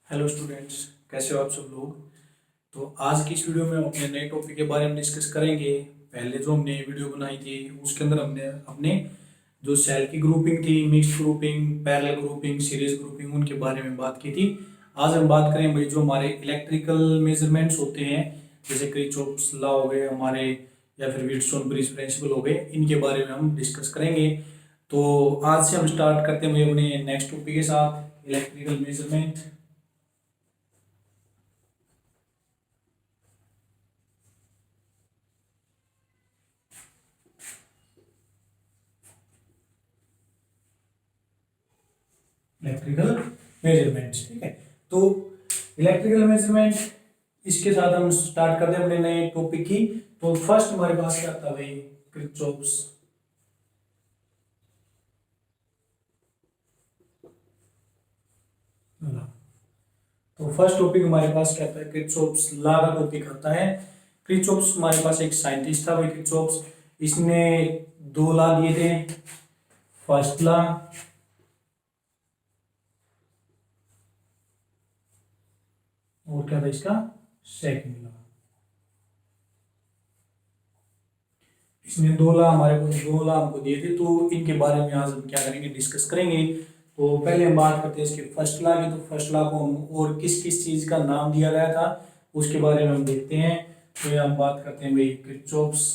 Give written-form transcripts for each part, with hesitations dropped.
Hello students, कैसे हो आप सब लोग। तो आज की इस वीडियो में हम अपने नए टॉपिक के बारे में डिस्कस करेंगे। पहले जो हमने वीडियो बनाई थी उसके अंदर हमने अपने जो सेल की ग्रुपिंग थी, mixed grouping, parallel grouping, series grouping, उनके बारे में बात की थी। आज हम बात करें भाई जो हमारे इलेक्ट्रिकल मेजरमेंट्स होते हैं, जैसे किरचॉफ्स लॉ हो गए हमारे, या फिर व्हीटस्टोन ब्रिज प्रिंसिपल हो गए, इनके बारे में हम डिस्कस करेंगे। तो आज से हम स्टार्ट करते हैं भाई अपने नेक्स्ट टॉपिक के साथ, इलेक्ट्रिकल मेजरमेंट। इलेक्ट्रिकल मेजरमेंट, ठीक है। तो इलेक्ट्रिकल मेजरमेंट, इसके साथ हम स्टार्ट करते हैं अपने नए टॉपिक की। तो फर्स्ट हमारे पास क्या था भाई, किरचॉफ्स लॉ। तो फर्स्ट टॉपिक हमारे पास क्या था, किरचॉफ्स लॉ का टॉपिक आता है। किरचॉफ्स हमारे पास एक साइंटिस्ट था भाई, किरचॉफ्स। इसने दो लॉ दिए थे, फर्स्ट लॉ और क्या था इसका सेकंड लॉ। इसने दो लॉ हमको दिए थे, तो इनके बारे में आज हम क्या करेंगे, डिस्कस करेंगे। तो पहले हम बात करते हैं इसके फर्स्ट लॉ की। तो फर्स्ट लॉ को हम और किस किस चीज का नाम दिया गया था उसके बारे में हम देखते हैं। तो ये हम बात करते हैं भाई किरचॉफ्स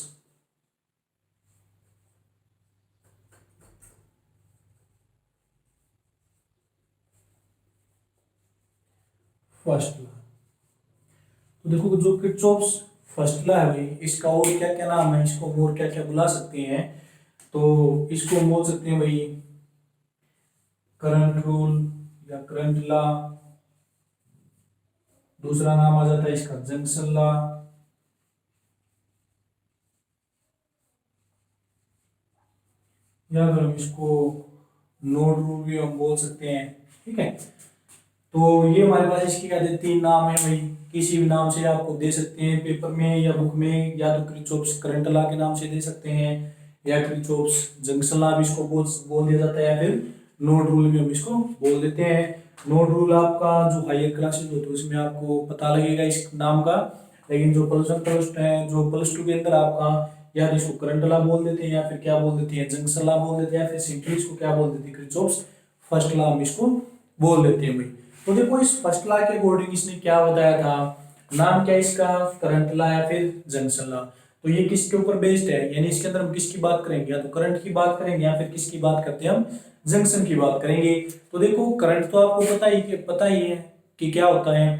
फर्स्ट लॉ। तो देखो, जो किरचॉफ्स फर्स्ट लॉ है भाई, इसका और क्या क्या नाम है, इसको हम और क्या क्या बुला सकते हैं। तो इसको हम बोल सकते हैं भाई करंट रूल या करंट लॉ। दूसरा नाम आ जाता है इसका जंक्शन लॉ, या फिर हम इसको नोड रूल भी हम बोल सकते हैं, ठीक है। तो ये हमारे पास इसकी क्या देते तीन नाम है भाई, किसी भी नाम से आपको दे सकते हैं पेपर में या बुक में। या तो किरचॉफ्स करंट लॉ के नाम से दे सकते हैं, या किरचॉफ्स जंक्शन लॉ भी इसको बोल दिया जाता है, या फिर नोड रूल भी हम इसको बोल देते हैं। नोड रूल आपका जो हायर क्लासेस होते हैं उसमें आपको पता लगेगा इस नाम का, लेकिन जो प्लस टू के अंदर आपका या इसको करंट लॉ बोल देते हैं, या फिर क्या बोल देते हैं जंक्शन लॉ बोल देते हैं, या फिर सिंपली इसको क्या बोल देते हैं किरचॉफ्स फर्स्ट लॉ हम इसको बोल देते हैं भाई। तो देखो, इस फर्स्ट लॉ के अकॉर्डिंग इसने क्या बताया था, नाम क्या इसका, करंट लॉ या फिर जंक्शन लॉ। तो ये किसके ऊपर बेस्ड है, यानी इसके अंदर हम किसकी बात करेंगे, या तो करंट की बात करेंगे, या फिर किसकी बात करते हैं हम जंक्शन की बात करेंगे। तो देखो, करंट तो आपको पता ही है कि क्या होता है,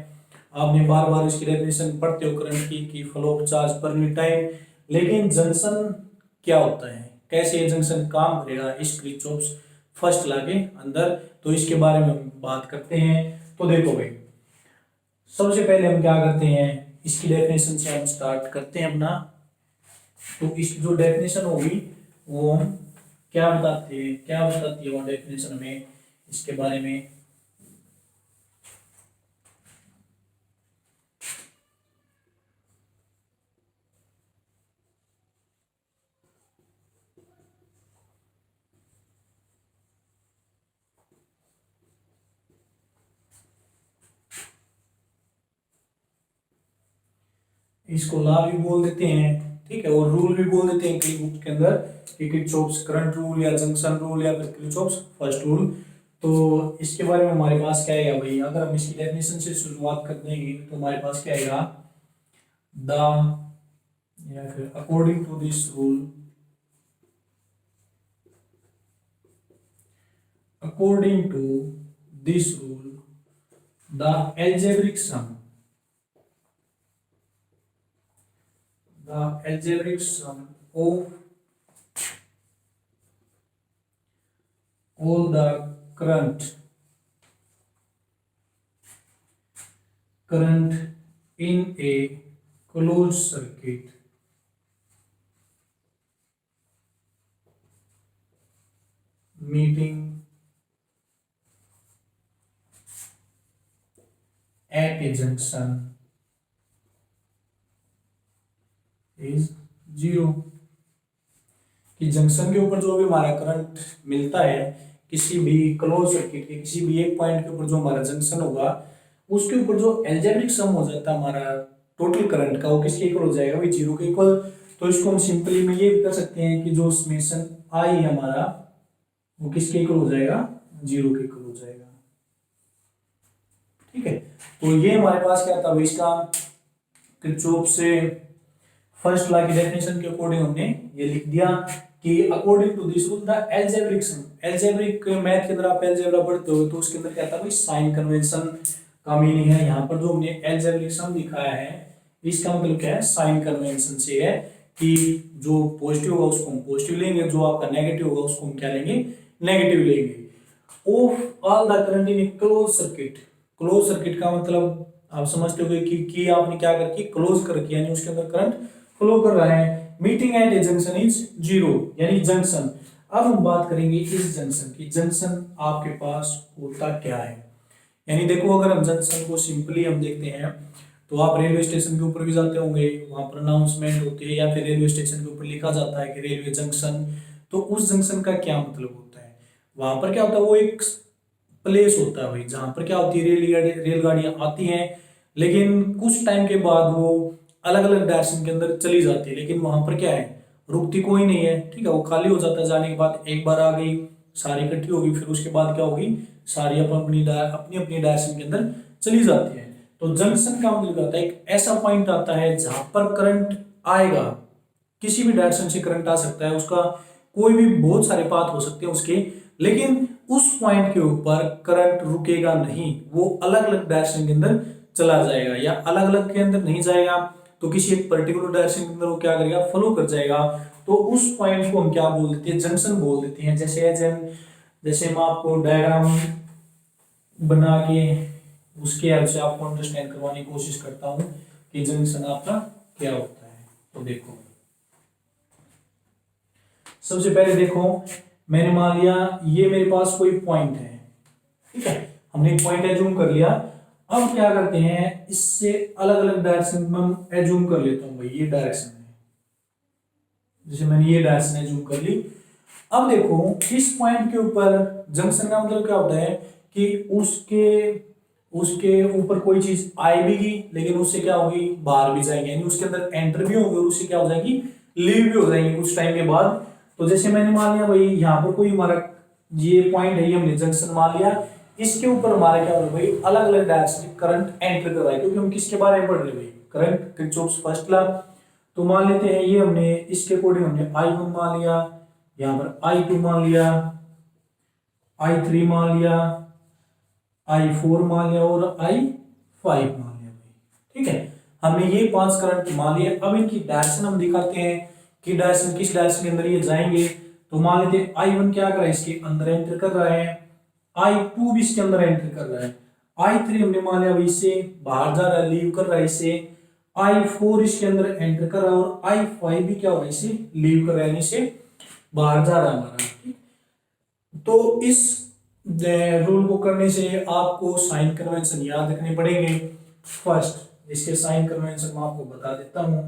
आपने बार बार इसकी डेफिनेशन पढ़ते हो करंट की, कि flow of charge per unit time. लेकिन जंक्शन क्या होता है, कैसे ये जंक्शन काम करेगा इस किरचॉफ्स फर्स्ट लॉ के अंदर, तो इसके बारे में हम बात करते हैं। तो देखो भाई, सबसे पहले हम क्या करते हैं, इसकी डेफिनेशन से हम स्टार्ट करते हैं अपना। तो इस जो डेफिनेशन होगी वो हम क्या बताती है वो डेफिनेशन में इसके बारे में। इसको लॉ भी बोल देते हैं, ठीक है, और रूल भी बोल देते हैं कई बुक के अंदर, कि किरचॉफ्स करंट रूल या जंक्शन रूल या फिर किरचॉफ्स फर्स्ट रूल। तो इसके बारे में हमारे पास क्या है भाई, अगर हम इसकी डेफिनेशन से शुरुआत कर देंगे तो हमारे पास क्या आएगा, द या फिर according to this rule, according to this rule, the algebraic sum of all the current in a closed circuit meeting at a junction is zero. कि जंक्शन के ऊपर जो भी हमारा करंट मिलता है, किसी भी क्लोज सर्किट के किसी भी एक पॉइंट के ऊपर जो हमारा जंक्शन होगा, उसके ऊपर जो एल्जेब्रिक सम हो जाता है हमारा टोटल करंट का, वो किसके इक्वल हो जाएगा भाई, जीरो के इक्वल। तो इसको हम सिंपली में ये कर सकते हैं कि जो समेशन आई है हमारा वो किसके इक्वल हो जाएगा, जीरो के इक्वल हो जाएगा। ठीक है, तो ये हमारे पास क्या था भाई, इसका किरचॉफ से फर्स्ट लॉ की डेफिनेशन के अकॉर्डिंग हमने ये लिख दिया कि according to this rule the algebraic sum, algebraic math के अंदर आप एल्जेब्रा पढ़ते हो तो उसके अंदर क्या था भाई, साइन कन्वेंशन का मीनिंग है। यहाँ पर जो हमने एल्जेब्रिक सम दिखाया है इसका मतलब क्या है, साइन कन्वेंशन से है कि जो पॉजिटिव होगा उसको हम पॉजिटिव लेंगे, जो आपका नेगेटिव होगा उसको हम क्या लेंगे, नेगेटिव लेंगे। Of all the current in close circuit, close circuit का मतलब आप समझते हो कि आपने क्या करके क्लोज कर रखी, यानी उसके अंदर करंट फ्लो कर रहा है। Meeting at A junction is zero, यानी जंक्शन। अब हम बात करेंगे इस जंक्शन की, जंक्शन आपके पास होता क्या है। यानी देखो अगर हम जंक्शन को सिंपली हम देखते हैं तो आप रेलवे स्टेशन के ऊपर भी जाते होंगे, वहां पर अनाउंसमेंट होती है या फिर रेलवे स्टेशन के ऊपर लिखा जाता है कि रेलवे जंक्शन। तो उस जंक्शन का क्या मतलब होता है, वहां पर क्या होता है, वो एक प्लेस होता है भाई जहां पर क्या होती है, रेलगाड़ियां आती हैं, लेकिन कुछ टाइम के बाद वो अलग अलग डायरेक्शन के अंदर चली जाती है, लेकिन वहां पर क्या है, रुकती कोई नहीं है। ठीक है, वो खाली हो जाता है जाने के बाद, एक बार आ गई सारी इकट्ठी होगी, फिर उसके बाद क्या होगी, सारी अपनी अपनी डायरेक्शन के अंदर चली जाती है। तो जंक्शन का मतलब होता है एक ऐसा पॉइंट आता है जहां पर करंट आएगा, किसी भी डायरेक्शन से करंट आ सकता है, उसका कोई भी बहुत सारे पाथ हो सकते हैं उसके, लेकिन उस पॉइंट के ऊपर करंट रुकेगा नहीं, वो अलग अलग डायरेक्शन के अंदर चला जाएगा, या अलग अलग के अंदर नहीं जाएगा तो किसी एक पर्टिकुलर डायरेक्शन के अंदर वो क्या करेगा, फ्लो कर जाएगा। तो उस पॉइंट को हम क्या बोल देते हैं, जंक्शन बोल देते हैं। जैसे मैं आपको डायग्राम बना के उसके हेल्प से आपको अंडरस्टैंड करवाने की कोशिश करता हूं कि जंक्शन आपका क्या होता है। तो देखो सबसे पहले देखो, मैंने मान लिया ये मेरे पास कोई पॉइंट है, ठीक है, हमने एक पॉइंट एज्यूम कर लिया। अब क्या करते हैं, इससे अलग अलग डायरेक्शन में हम एज्यूम कर लेता हूं भाई, ये डायरेक्शन है, जैसे मैंने ये डायरेक्शन एज्यूम कर ली। अब देखो इस पॉइंट के ऊपर जंक्शन का मतलब क्या होता है कि उसके उसके ऊपर कोई चीज आएगी लेकिन उससे क्या होगी, बाहर भी जाएगी, यानी उसके अंदर एंटर भी होगी और उससे क्या हो जाएगी, लीव भी हो जाएंगे कुछ टाइम के बाद। तो जैसे मैंने मान लिया भाई यहाँ पर कोई हमारा ये पॉइंट है, ये हमने जंक्शन मान लिया, इसके ऊपर हमारा क्या हो रहा है भाई, अलग अलग डायरेक्शन से करंट एंटर कर रहा है, क्योंकि हम किसके बारे में पढ़ रहे हैं भाई, करंट किरचॉफ्स फर्स्ट लॉ। तो मान लेते हैं ये हमने इसके अकॉर्डिंग हमने I1 मान लिया, यहाँ पर I2 मान लिया, I3 मान लिया, I4 मान लिया और I5 मान लिया भाई। ठीक है, हमने ये 5 करंट मान लिए। अब इनकी डायरेक्शन हम दिखाते हैं कि डायरेक्शन किस डायरेक्शन के अंदर ये जाएंगे। तो मान लेते हैं I1 क्या कर रहा है, इसके अंदर एंटर कर रहा है, I2 भी इसके अंदर एंटर कर रहा है, I3 हमने मान लिया भाई इससे बाहर जा रहा है, लीव कर रहा है इसे, I4 इसके अंदर एंटर कर रहा है और I5 भी क्या हो रहा है, इसे लीव कर रहा है, इसे बाहर जा रहा है हमारा। ठीक, तो इस रूल को करने से आपको साइन कन्वेंशन याद रखने पड़ेंगे। फर्स्ट इसके साइन कन्वेंशन मैं आपको बता देता हूं।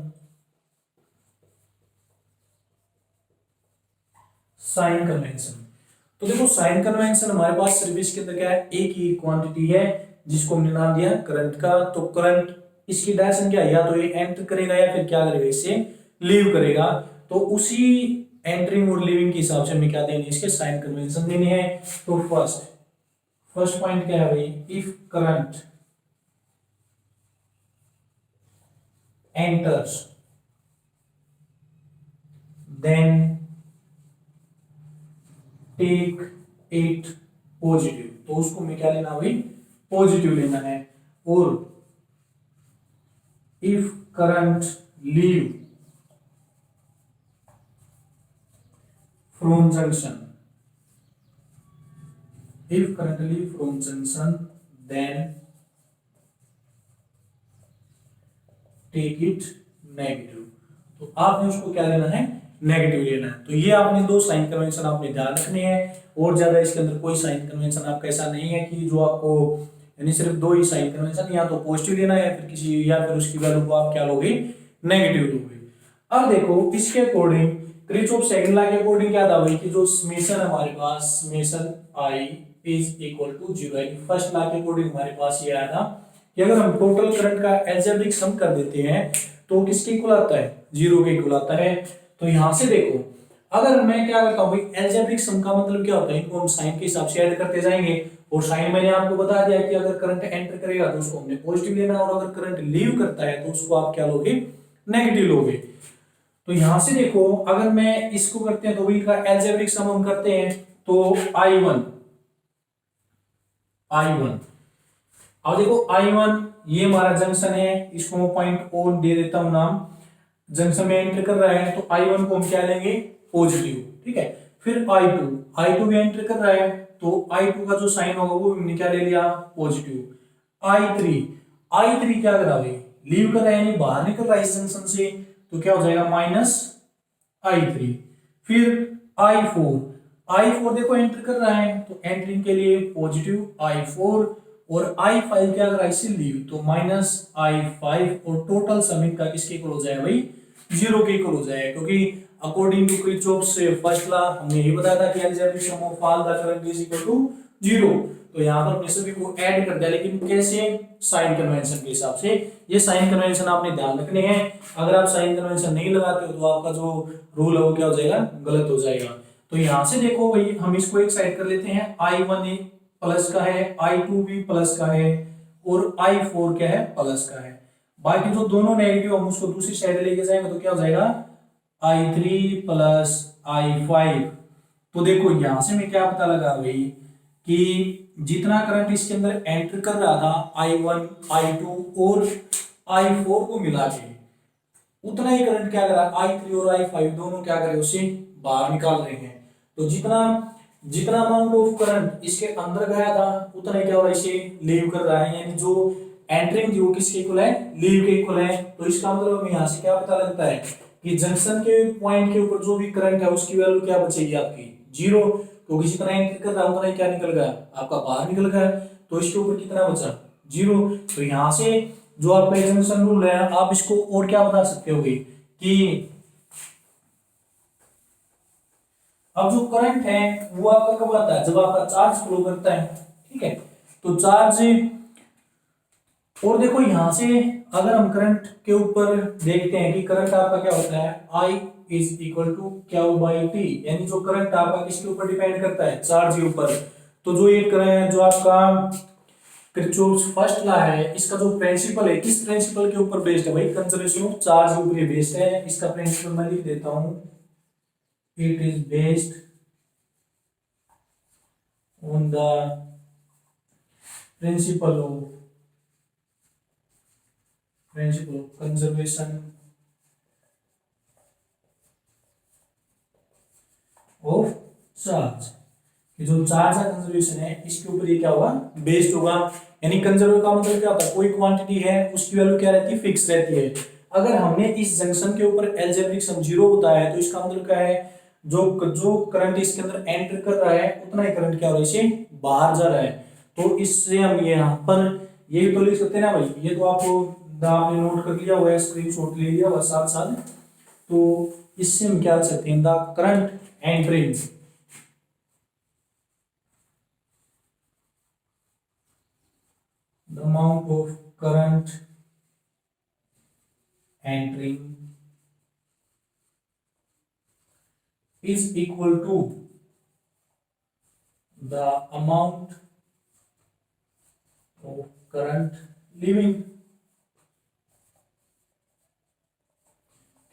साइन कन्वेंशन, तो देखो साइन कन्वेंशन हमारे पास सिर्फ इसके अंदर क्या है, एक ही क्वांटिटी है जिसको हमने नाम दिया करंट का। तो करंट इसकी डायरेक्शन क्या है, या तो ये एंटर करेगा या फिर क्या करेगा, इसे लीव करेगा। तो उसी एंटरिंग और लीविंग के हिसाब से हमें क्या देने, इसके साइन कन्वेंशन देने हैं। तो फर्स्ट पॉइंट क्या है भाई, if current enters then take it positive, तो उसको हमें क्या लेना भाई, पॉजिटिव लेना है। और if current leave from junction, if current leave from junction then take it negative, तो आपने उसको क्या लेना है, नेगेटिव लेना है। तो ये आपने दो साइन कन्वेंशन आपने ध्यान रखने हैं, और ज्यादा इसके अंदर कोई साइन कन्वेंशन आपका ऐसा नहीं है कि जो आपको, यानी सिर्फ दो ही साइन कन्वेंशन, या तो पॉजिटिव लेना है या फिर उसकी वैल्यू को आप क्या लोगे, नेगेटिव लोगे। अब देखो इसके अकॉर्डिंग किरचॉफ सेकंड लॉ के अकॉर्डिंग क्या था भाई, कि जो समेशन हमारे पास summation I is equal to 0, first law के अकॉर्डिंग हमारे पास ये आया था कि अगर हम टोटल करंट का एल्जेब्रिक सम कर देते हैं तो किसके इक्वल आता है, जीरो के इक्वल आता है। तो यहां से देखो अगर मैं क्या करता हूं भाई, एल्जेब्रिक सम का मतलब क्या होता है, इनको हम साइन के हिसाब से ऐड करते जाएंगे। और साइन मैंने आपको बता दिया कि अगर करंट एंटर करेगा तो उसको हमने पॉजिटिव लेना, और अगर करंट लीव करता है तो उसको आप क्या लोगे, नेगेटिव लोगे। तो यहां से देखो अगर मैं इसको करते हैं तो भाई का एल्जेब्रिक सम हम करते हैं तो I1 अब देखो I1 ये हमारा जंक्शन है, इसको मैं पॉइंट O दे देता हूं नाम, जंक्शन में एंटर कर रहा है तो I1 को हम क्या लेंगे, पॉजिटिव, ठीक है। फिर I2 भी एंटर कर रहा है तो I2 का जो साइन होगा वो हमने क्या ले लिया, पॉजिटिव। I3 क्या कर रहा है, लीव कर रहा है यानी बाहर निकल रहा है इस जंक्शन से, तो क्या हो जाएगा -I3। फिर I4 देखो एंटर कर रहा है तो एंटरिंग के लिए पॉजिटिव I4, और I5 क्या कर रहा है, इसे लीव, तो -I5, और टोटल सम इनका किसके इक्वल हो जाएगा भाई, जीरो के इक्वल हो जाएगा, क्योंकि according to Kirchhoff's first law हमने ये बताया था कि algebraic sum of all the current is equal to zero. तो यहाँ पर हमने सभी को ऐड कर दिया, लेकिन कैसे, साइन कन्वेंशन के हिसाब से। ये साइन कन्वेंशन आपने ध्यान रखने हैं, अगर आप साइन कन्वेंशन नहीं लगाते हो तो आपका जो रूल है वो क्या हो जाएगा, गलत हो जाएगा। तो यहाँ से देखो भाई हम इसको एक साइड कर लेते हैं, I1 प्लस का है, I2 भी प्लस का है, और I4 क्या है, प्लस का है। बाकी जो दोनों नेगेटिव हम उसको दूसरी साइड लेके जाएंगे तो क्या हो जाएगा, I3 प्लस I5। तो देखो यहां से मैं क्या पता लगा भाई कि जितना करंट इसके अंदर एंटर कर रहा था I1, I2 और I4 को मिला के, उतना ही करंट क्या करा, I3 और I5 दोनों क्या करे, उसे बाहर निकाल रहे हैं। तो जितना जितना अमाउंट ऑफ करंट इसके अंदर गया था उतना ही क्या हो रहा है, इसे लीव कर रहा है, यानी जो एंटरिंग थी वो किसके इक्वल है, लीव के इक्वल है। तो इसका मतलब हमें यहाँ से क्या पता लगता है कि जंक्शन के पॉइंट के ऊपर जो भी करंट है उसकी वैल्यू क्या बचेगी आपकी, जीरो, क्योंकि जितना एंटर कर रहा है उतना ही क्या निकल गया, आपका बाहर निकल गया। तो इसके ऊपर कितना बचा, जीरो। तो यहाँ से जो आपका जंक्शन रूल है आप इसको और क्या बता सकते हो कि अब जो करंट है वो आपका कब आता है, जब आपका चार्ज फ्लो करता है, ठीक है। तो चार्ज, और देखो यहां से अगर हम करंट के ऊपर देखते हैं कि करंट आपका क्या होता है, I is equal to Q/T, यानी जो करंट आपका किसके ऊपर डिपेंड करता है, चार्ज के ऊपर। तो जो ये करंट जो आपका किरचॉफ्स फर्स्ट लॉ है, इसका जो प्रिंसिपल है किस प्रिंसिपल के ऊपर बेस्ड है भाई, कंजर्वेशन ऑफ चार्ज के ऊपर बेस्ड है। इसका प्रिंसिपल मैं लिख देता हूं, it is based on the principle of conservation of charge. जो चार्ज का कंजर्वेशन है इसके ऊपर ये क्या होगा, बेस्ड होगा। यानी कंजर्व का मतलब क्या होता है, कोई क्वांटिटी है उसकी वैल्यू क्या रहती है, फिक्स रहती है। अगर हमने इस जंक्शन के ऊपर एल्जेब्रिक सम जीरो बताया है तो इसका मतलब क्या है, जो करंट इसके अंदर एंटर कर रहा है उतना ही करंट क्या हो रहा है, इसे बाहर जा रहा है। तो इससे हम ये यहाँ पर ये तो लिख सकते हैं ना भाई, ये तो आपने नोट कर लिया हुआ है, स्क्रीनशॉट ले लिया हुआ साथ साथ। तो इससे हम क्या लिख सकते हैं, the current entering the amount of current entering is equal to the amount of current leaving।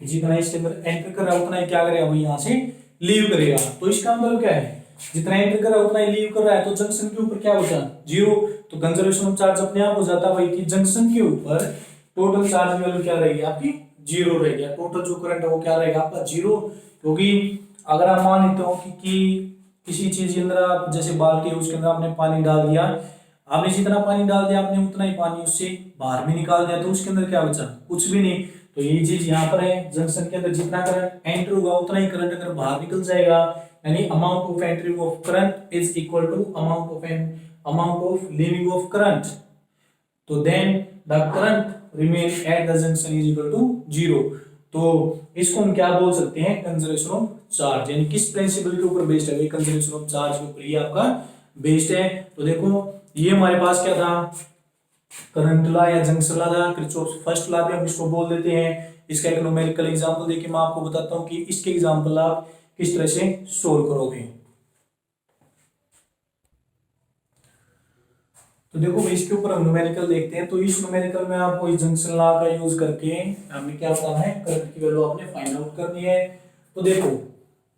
जितना इसके अंदर एंटर कर रहा है उतना ही क्या करेगा वो यहाँ से लीव करेगा। तो इसका मतलब क्या है, जितना एंटर कर रहा है उतना ही लीव कर रहा है, तो जंक्शन के ऊपर क्या बचा, जीरो। तो कंजर्वेशन ऑफ चार्ज अपने आप हो जाता है भाई कि जंक्शन के ऊपर टोटल चार्ज वैल्यू क्या रहेगी आपकी, जीरो रहेगी। टोटल जो करंट है वो क्या रहेगा आपका, जीरो। क्योंकि अगर आप मान लेते हो कि किसी चीज के अंदर आप जैसे बाल्टी है उसके अंदर आपने पानी डाल दिया, आपने जितना पानी डाल दिया आपने उतना ही पानी उससे बाहर भी निकाल दिया, तो उसके अंदर क्या बचा, कुछ भी नहीं। तो ये चीज यहाँ पर है, जंक्शन के अंदर जितना करंट एंटर होगा उतना ही करंट अगर बाहर निकल जाएगा, यानी amount of entering of current is equal to amount of leaving of current. तो then the current remain at the junction is equal to zero. तो इसको हम क्या बोल सकते हैं, कंजर्वेशन ऑफ चार्ज। यानी किस प्रिंसिपल के ऊपर बेस्ड है, कंजर्वेशन ऑफ चार्ज के ऊपर ये आपका बेस्ड है। तो देखो ये हमारे पास क्या था, करंट ला या जंक्शन ला, किरचॉफ फर्स्ट ला भी हम इसको बोल देते हैं। इसका एक न्यूमेरिकल एग्जांपल देखिए, मैं आपको बताता हूं कि इसके एग्जांपल आप किस तरह से सोल्व करोगे। तो देखो भाई, इसके ऊपर हम न्यूमेरिकल देखते हैं। तो इस न्यूमेरिकल में आपको इस जंक्शन लॉ का यूज करके हमें क्या करना है, करंट की वैल्यू आपने फाइंड आउट करनी है। तो देखो,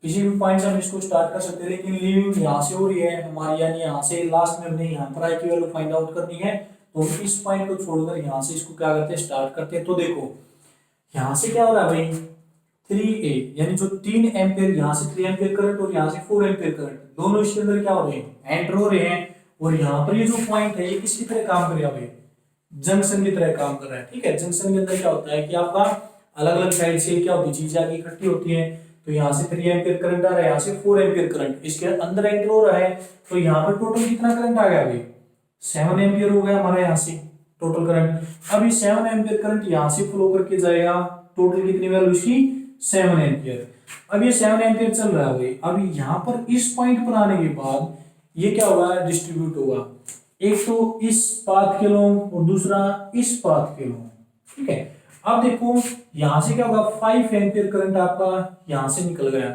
किसी भी पॉइंट से हम इसको स्टार्ट कर सकते हैं, लेकिन लीविंग यहाँ से हो रही है हमारी, यानी यहाँ से लास्ट में हमने यहाँ पर आई की वैल्यू फाइंड आउट करनी है। तो हम इस पॉइंट को छोड़कर यहाँ से इसको क्या करते हैं, स्टार्ट करते हैं। तो देखो यहाँ से क्या हो रहा है भाई, 3A, यानी जो 3 एम्पियर, यहाँ से 3 एम्पियर करंट और यहाँ से 4 एम्पियर करंट, दोनों इसके अंदर क्या हो रहे हैं, एंटर हो रहे हैं। और यहाँ पर ये जो पॉइंट है ये किसकी तरह काम कर रहा है भाई, जंक्शन की तरह काम कर रहा है। ठीक है, जंक्शन के अंदर क्या होता है कि आपका अलग अलग साइड से क्या होती है, चीजें आगे इकट्ठी होती है। तो यहाँ से 3 एम्पियर करंट आ रहा है, यहाँ से 4 एम्पियर करंट इसके अंदर एंटर हो रहा है। तो यहाँ पर टोटल कितना करंट आ गया भाई, 7 एम्पियर हो गया हमारा यहाँ से टोटल करंट। अब ये 7 एम्पियर करंट यहाँ से फ्लो करके जाएगा, टोटल कितनी वैल्यू इसकी, 7 एम्पियर। अब ये 7 एम्पियर चल रहा है भाई। अब यहाँ पर इस पॉइंट पर आने के बाद ये क्या होगा, डिस्ट्रीब्यूट होगा, एक तो इस पाथ के लोग और दूसरा इस पाथ के लोग। ठीक है, अब देखो यहां से क्या होगा, 5 एम्पियर करंट आपका यहां से निकल गया।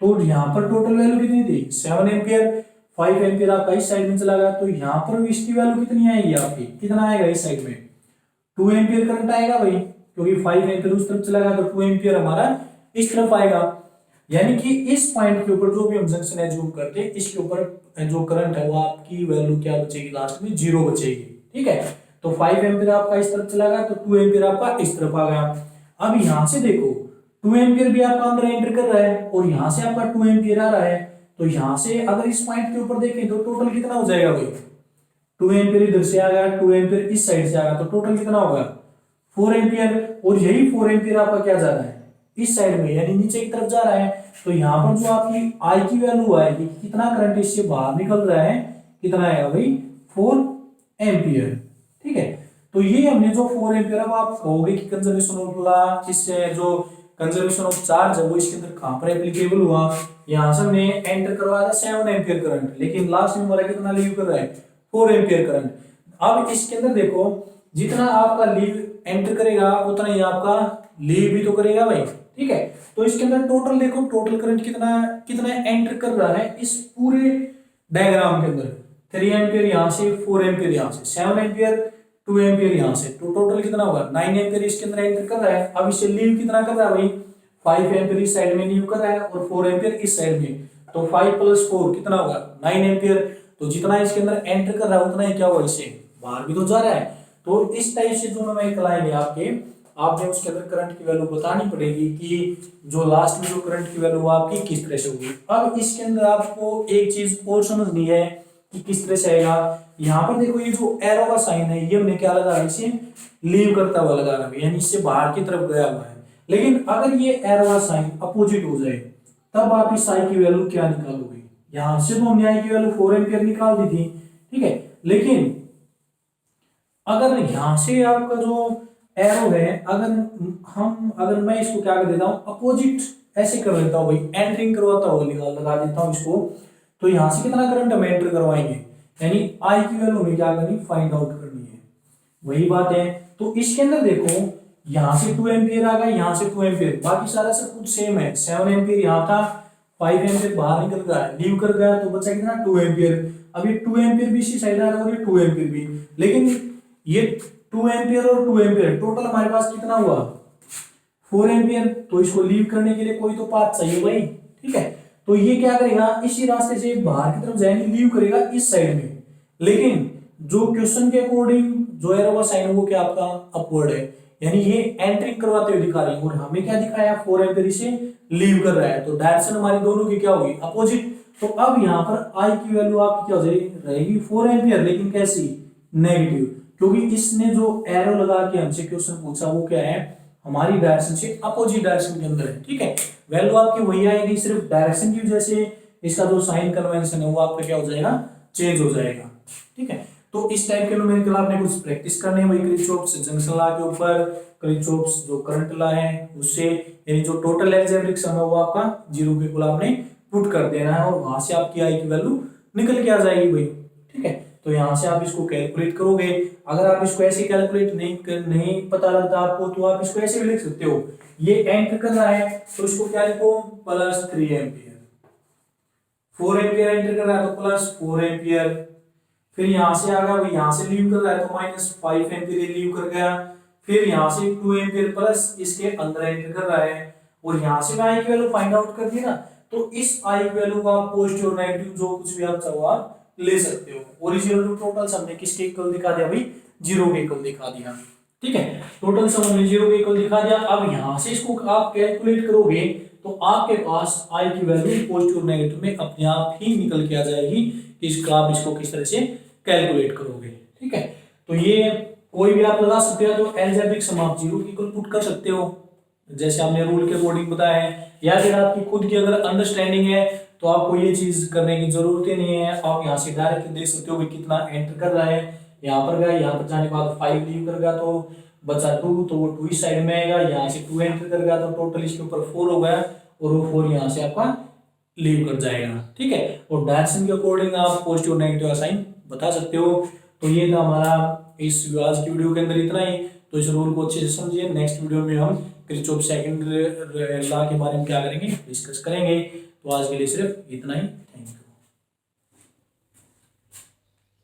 तो यहां पर टोटल वैल्यू कितनी थी, 7 एम्पियर, 5 एम्पियर आपका इस साइड में चला गया। तो यहां पर इसकी वैल्यू कितनी आएगी आपकी, कितना आएगा इस साइड में, 2 एम्पियर करंट आएगा भाई, क्योंकि 5 एम्पियर उस तरफ चला गया तो 2 एम्पियर हमारा इस तरफ आएगा। यानी कि इस पॉइंट के ऊपर जो भी हम जंक्शन एज्यूम करते हैं, इसके ऊपर जो करंट है वो आपकी वैल्यू क्या बचेगी, लास्ट में 0 बचेगी। ठीक है, तो 5 एम्पियर आपका इस तरफ चला गया तो 2 एम्पियर आपका इस तरफ आ गया। अब यहां से देखो 2 एम्पियर भी आपका अंदर एंटर कर रहा है और यहां से आपका 2 एम्पियर आ रहा है। तो यहां से अगर इस पॉइंट के ऊपर देखें तो टोटल कितना हो जाएगा भाई, 2 एम्पियर इधर से आ गया, 2 एम्पियर इस साइड से आ गया, तो टोटल कितना होगा, 4 एम्पियर। और यही 4 एम्पियर आपका क्या जा रहा है, इस साइड में, यानी नीचे की तरफ जा रहा है। तो यहाँ पर जो आपकी आई की वैल्यू आएगी, कितना करंट इससे बाहर निकल रहा है, कितना आएगा भाई, 4 एम्पियर। ठीक है, तो ये हमने जो 4 एम्पियर, अब आप कहोगे कि कंजर्वेशन ऑफ लॉ, इससे जो कंजर्वेशन ऑफ चार्ज है वो इसके अंदर कहां पर एप्लीकेबल हुआ। यहां से हमने एंटर करवाया था 7 एम्पियर करंट, लेकिन लास्ट में हमारा कितना लीव कर रहा है, 4 एम्पियर करंट। अब इसके अंदर देखो, जितना आपका लीव एंटर करेगा उतना ही आपका लीव भी तो करेगा भाई। ठीक है, तो इसके अंदर टोटल देखो, टोटल करंट कितना कितना एंटर कर रहा है इस पूरे डायग्राम के अंदर, 3 एम्पियर यहाँ से, 4 एम्पियर यहाँ से, 7 एम्पियर, 2 एम्पियर यहाँ से, तो टोटल कितना होगा, 9 एम्पियर इसके अंदर एंटर कर रहा है। अब इससे लीव कितना कर रहा है भाई, 5 एम्पियर इस साइड में लीव कर रहा है और 4 एम्पियर इस साइड में, तो 5 + 4 कितना होगा, 9 एम्पियर। तो जितना इसके अंदर एंटर कर रहा है उतना ही क्या होगा, इससे बाहर भी तो जा रहा है। तो इस टाइप से जो न्यूमेरिकल आएंगे आपके, आपने उसके अंदर करंट की वैल्यू बतानी पड़ेगी कि जो लास्ट में जो करंट की वैल्यू आपकी किस तरह से होगी। अब इसके अंदर आपको एक चीज और समझनी है कि किस तरह से आएगा। यहाँ पर देखो ये जो एरो का साइन है ये हमने क्या लगा, इसे लीव करता हुआ लगा रहा है, यानी इससे बाहर की तरफ गया हुआ है। लेकिन अगर ये एरो का साइन अपोजिट हो जाए तब आप इस आई की वैल्यू क्या निकालोगे। यहां से तो हमने आई की वैल्यू 4 एम्पियर निकाल दी थी। ठीक है, लेकिन अगर यहां से आपका जो एरो है, अगर मैं इसको क्या कर देता हूं, अपोजिट ऐसे कर देता हूं भाई, एंटरिंग करवाता हुआ लगा देता हूं इसको, तो यहां से कितना करंट हम एंटर करवाएंगे, यानी आई की वैल्यू हमें क्या करनी, फाइंड आउट करनी है। वही बात है। तो इसके अंदर देखो यहां से 2 एम्पियर आ गया, यहां से 2 एम्पियर, बाकी सारा सब कुछ सेम है। 7 एम्पियर यहां था, 5 एम्पियर बाहर निकल गया, लीव कर गया, तो बचा कितना, 2 एम्पियर। अब ये 2 एम्पियर भी इसी साइड आ रहा है और ये 2 एम्पियर भी, लेकिन ये 2 एम्पियर और 2 एम्पियर टोटल हमारे पास कितना हुआ, 4 एम्पियर। तो इसको लीव करने के लिए कोई तो पाथ चाहिए भाई। ठीक है, तो ये क्या करेगा, इसी रास्ते से बाहर की तरफ जाएंगे, लीव करेगा इस साइड में। लेकिन जो क्वेश्चन के अकॉर्डिंग जो एरो का साइन है वो क्या आपका अपवर्ड है, यानी ये एंट्रिंग करवाते हुए दिखा रही है और हमें क्या दिखाया, 4 एम्पियर इसे लीव कर रहा है। तो डायरेक्शन हमारी दोनों की क्या होगी, अपोजिट। तो अब यहाँ पर आई की वैल्यू आपकी क्या हो जाएगी, रहेगी 4 एम्पियर, लेकिन कैसी, नेगेटिव, क्योंकि इसने जो एरो लगा के हमसे क्वेश्चन पूछा वो क्या है, हमारी डायरेक्शन से अपोजिट डायरेक्शन के अंदर है। ठीक है, वैल्यू आपकी वही आएगी, सिर्फ डायरेक्शन की वजह से इसका जो साइन कन्वेंशन है वो आपका क्या हो जाएगा, चेंज हो जाएगा। ठीक है, तो इस टाइप के न्यूमेरिकल आपने कुछ प्रैक्टिस करनी है वही किरचॉफ्स जंक्शन लॉ के ऊपर, किरचॉफ्स जो करंट लॉ है उससे, यानी जो टोटल अलजेब्रिक सम है वो आपका 0 के इक्वल आपने पुट कर देना है और वहां से आपकी आई की वैल्यू निकल के आ जाएगी भाई। ठीक है, तो यहाँ से आप इसको कैलकुलेट करोगे। अगर आप इसको ऐसे कैलकुलेट नहीं पता लगता आपको, तो आप इसको ऐसे भी लिख सकते हो, ये एंटर कर रहा है तो इसको क्या लिखो, +3 एम्पियर। 4 एम्पियर एंटर कर रहा है तो +4 एम्पियर। फिर यहाँ से आ गया, यहाँ से लीव कर रहा है तो -5 एम्पियर लीव कर गया। फिर यहाँ से 2 एम्पियर प्लस इसके अंदर एंटर कर रहा है, और यहाँ से आई की वैल्यू फाइंड आउट कर दी ना, तो इस आई की वैल्यू का पॉजिटिव और नेगेटिव जो कुछ भी आप चाहो आप ले सकते हो। ओरिजिनल टू टोटल सम ने किसके इक्वल दिखा दिया भाई, 0 के इक्वल दिखा दिया। ठीक है, टोटल सम हमने 0 के इक्वल दिखा दिया। अब यहाँ से इसको आप कैलकुलेट करोगे तो आपके पास आई की वैल्यू पॉजिटिव नेगेटिव में अपने आप ही निकल के आ जाएगी। इसका आप इसको किस तरह से कैलकुलेट करोगे। ठीक है, तो ये कोई भी आप लगा सकते हो, तो एल्जेब्रिक सम आप 0 के इक्वल पुट कर सकते हो जैसे आपने रूल के अकॉर्डिंग बताया है, या फिर आपकी खुद की अगर अंडरस्टैंडिंग है तो आपको ये चीज करने की जरूरत ही नहीं है। आप यहाँ से डायरेक्ट देख सकते हो कि कितना एंटर कर रहा है। यहाँ पर गया, यहाँ पर जाने के बाद 5 लीव कर गया तो बचा 2, तो वो 2 इस साइड में आएगा। यहाँ से 2 एंटर कर गया तो टोटल इसके ऊपर 4 हो गया, और वो 4 यहाँ से आपका लीव कर जाएगा। ठीक है, और डायरेक्शन के अकॉर्डिंग आप पॉजिटिव नेगेटिव का साइन बता सकते हो। तो ये था हमारा इस आज की वीडियो के अंदर इतना ही। तो इस रूल को अच्छे से समझिए। नेक्स्ट वीडियो में हम किरचॉफ सेकंड लॉ के बारे में क्या करेंगे, डिस्कस करेंगे। तो आज के लिए सिर्फ इतना ही। Thank you.